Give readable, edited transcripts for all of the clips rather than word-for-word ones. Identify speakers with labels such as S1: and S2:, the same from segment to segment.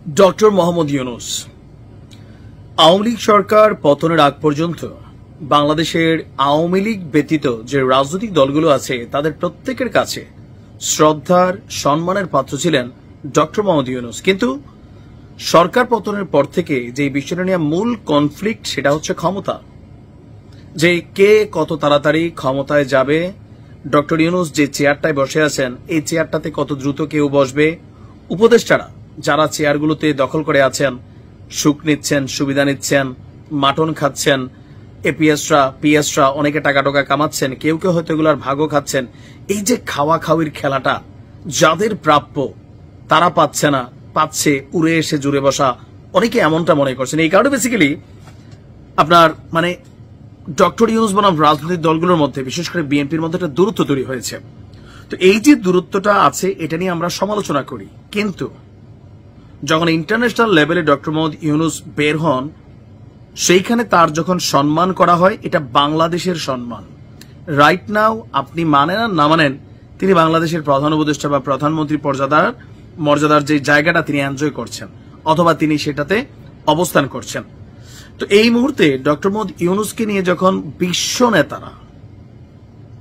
S1: Doctor Mohammad Yunus Awami League সরকার পতনের আগ পর্যন্ত বাংলাদেশের আওয়ামী লীগ ব্যতীত যে রাজনৈতিক দলগুলো আছে তাদের প্রত্যেকের কাছে শ্রদ্ধার সম্মানের পাত্র ছিলেন ডক্টর মোহাম্মদ ইউনূস। কিন্তু সরকার পতনের পর থেকে যে বিষয়টা নিয়ে মূল কনফ্লিক্ট সেটা হচ্ছে ক্ষমতা, যে কে কত তাড়াতাড়ি ক্ষমতায় যাবে। ডক্টর ইউনূস যে চেয়ারটায় বসে আছেন এই চেয়ারটাতে কত দ্রুত কেউ বসবে, উপদেষ্টারা যারা চেয়ারগুলোতে দখল করে আছেন সুখ নিচ্ছেন, সুবিধা নিচ্ছেন, মাটন খাচ্ছেন, এপিএসরা পিএসরা অনেকে টাকা টাকা কামাচ্ছেন, কেউ কেউ হয়তো এগুলার ভাগও খাচ্ছেন। এই যে খাওয়া খাওয়ির খেলাটা যাদের প্রাপ্য তারা পাচ্ছে না, পাচ্ছে উড়ে এসে জুড়ে বসা, অনেকে এমনটা মনে করছেন। এই কারণে বেসিক্যালি আপনার ডক্টর ইউনূস বনাম রাজনৈতিক দলগুলোর মধ্যে বিশেষ করে বিএনপির মধ্যে একটা দূরত্ব তৈরি হয়েছে। তো এই যে দূরত্বটা আছে এটা নিয়ে আমরা সমালোচনা করি, কিন্তু যখন ইন্টারন্যাশনাল লেভেলে ডক্টর মোহাম্মদ ইউনূস বের হন সেইখানে তার যখন সম্মান করা হয় এটা বাংলাদেশের সম্মান। রাইট নাও আপনি মানেন আর না মানেন তিনি বাংলাদেশের প্রধান উপদেষ্টা বা প্রধানমন্ত্রী মর্যাদার যে জায়গাটা তিনি এনজয় করছেন অথবা তিনি সেটাতে অবস্থান করছেন। তো এই মুহূর্তে ডক্টর মোহাম্মদ ইউনূসকে নিয়ে যখন বিশ্ব নেতারা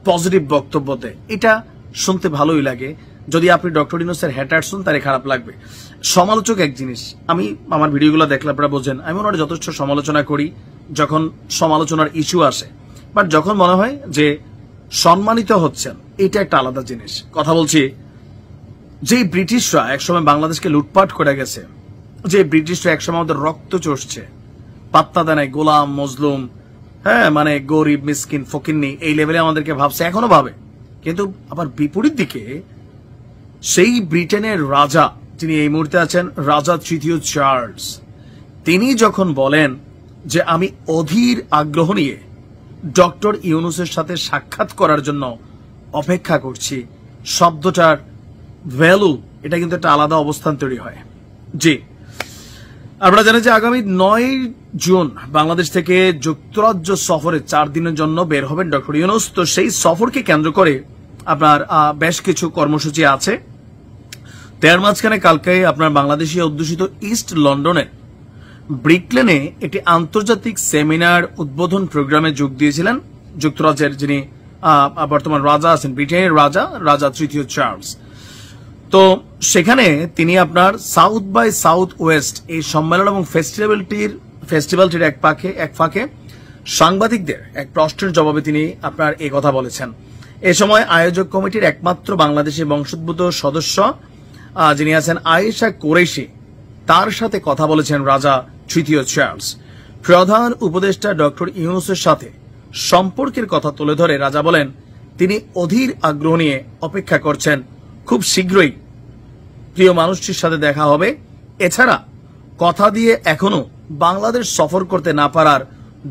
S1: পজিটিভ বক্তব্য দেয় এটা শুনতে ভালোই লাগে। যদি আপনি ডক্টর ইউনূসের হ্যাটার শুন তাহলে খারাপ লাগবে। সমালোচক এক জিনিস, আমি আমার ভিডিওগুলো দেখলে আপনারা বোঝেন আমি ওনার যথেষ্ট সমালোচনা করি যখন সমালোচনার ইস্যু আসে, বাট যখন মনে হয় যে সম্মানিত হচ্ছেন এটা একটা আলাদা জিনিস। কথা বলছি যে ব্রিটিশরা একসময় বাংলাদেশকে লুটপাট করে গেছে, যে ব্রিটিশরা একসময় আমাদের রক্ত চষছে, পাত্তা দেয় নাই, গোলাম মজলুম, গরিব মিসকিন ফকিন্নি এই লেভেলে আমাদেরকে ভাবছে, এখনো ভাবে। কিন্তু আবার বিপরীত দিকে সেই ব্রিটেনের রাজা যিনি এই মুহূর্তে আছেন রাজা তৃতীয় চার্লস, তিনি যখন বলেন যে আমি অধীর আগ্রহ নিয়ে ডক্টর ইউনূসের সাথে সাক্ষাৎ করার জন্য অপেক্ষা করছি, শব্দটার ভ্যালু এটা কিন্তু একটা আলাদা অবস্থান তৈরি হয়। জি, আপনারা জানেন যে আগামী 9 জুন বাংলাদেশ থেকে যুক্তরাজ্য সফরে 4 দিনের জন্য বের হবেন ডক্টর ইউনূস। তো সেই সফরকে কেন্দ্র করে আপনার বেশ কিছু কর্মসূচি আছে। তার মাঝখানে কালকে আপনার বাংলাদেশি অধ্যুষিত ইস্ট লন্ডনে ব্রিকলেনে একটি আন্তর্জাতিক সেমিনার উদ্বোধন প্রোগ্রামে যোগ দিয়েছিলেন যুক্তরাজ্যের যিনি বর্তমান রাজা আছেন, ব্রিটেনের রাজা তৃতীয় চার্লস। তো সেখানে তিনি আপনার সাউথ বাই সাউথ ওয়েস্ট এই সম্মেলন এবং ফেস্টিভ্যালটির এক ফাঁকে সাংবাদিকদের এক প্রশ্নের জবাবে তিনি আপনার এই কথা বলেছেন। এ সময় আয়োজক কমিটির একমাত্র বাংলাদেশি বংশোদ্ভূত সদস্য যিনি আছেন আয়েশা কুরেশি, তার সাথে কথা বলেছেন রাজা তৃতীয় চার্লস। প্রধান উপদেষ্টা ডক্টর ইউনূসের সাথে সম্পর্কের কথা তুলে ধরে রাজা বলেন তিনি অধীর আগ্রহ নিয়ে অপেক্ষা করছেন, খুব শীঘ্রই প্রিয় মানুষটির সাথে দেখা হবে। এছাড়া কথা দিয়ে এখনো বাংলাদেশ সফর করতে না পারার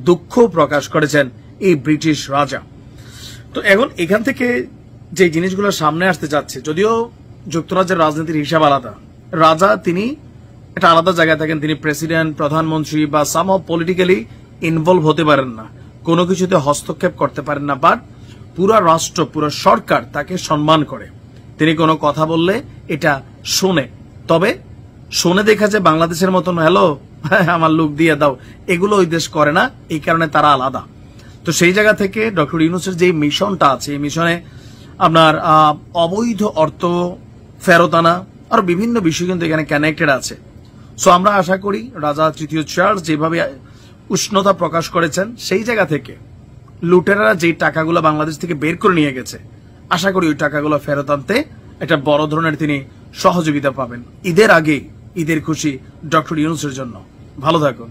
S1: দুঃখ প্রকাশ করেছেন এই ব্রিটিশ রাজা। তো এখন এখান থেকে যে জিনিসগুলো সামনে আসতে যাচ্ছে, যদিও যুক্তরাজ্যের রাজনীতির হিসাব আলাদা, রাজা তিনি একটা আলাদা জায়গায় থাকেন, তিনি প্রেসিডেন্ট প্রধানমন্ত্রী বা সামহাউ পলিটিক্যালি ইনভলভ হতে পারেন না, কোনো কিছুতে হস্তক্ষেপ করতে পারেন না, বাট পুরো রাষ্ট্র পুরো সরকার তাকে সম্মান করে। তিনি কোনো কথা বললে এটা শোনে, তবে শুনে দেখা যায় বাংলাদেশের মতন হ্যালো আমার লুক দিয়ে দাও এগুলো ওই দেশ করে না, এই কারণে তারা আলাদা। তো সেই জায়গা থেকে ডক্টর ইউনূসের যে মিশনটা আছে এই মিশনে আপনার অবৈধ অর্থ ফেরত আনা আর বিভিন্ন বিষয় কিন্তু এখানে কানেক্টেড আছে। সো আমরা আশা করি রাজা তৃতীয় চার্লস যেভাবে উষ্ণতা প্রকাশ করেছেন সেই জায়গা থেকে লুটেরারা যে টাকাগুলো বাংলাদেশ থেকে বের করে নিয়ে গেছে আশা করি ওই টাকাগুলো ফেরত আনতে একটা বড় ধরনের তিনি সহযোগিতা পাবেন। ঈদের আগে ঈদের খুশি ডক্টর ইউনূসের জন্য। ভালো থাকুন।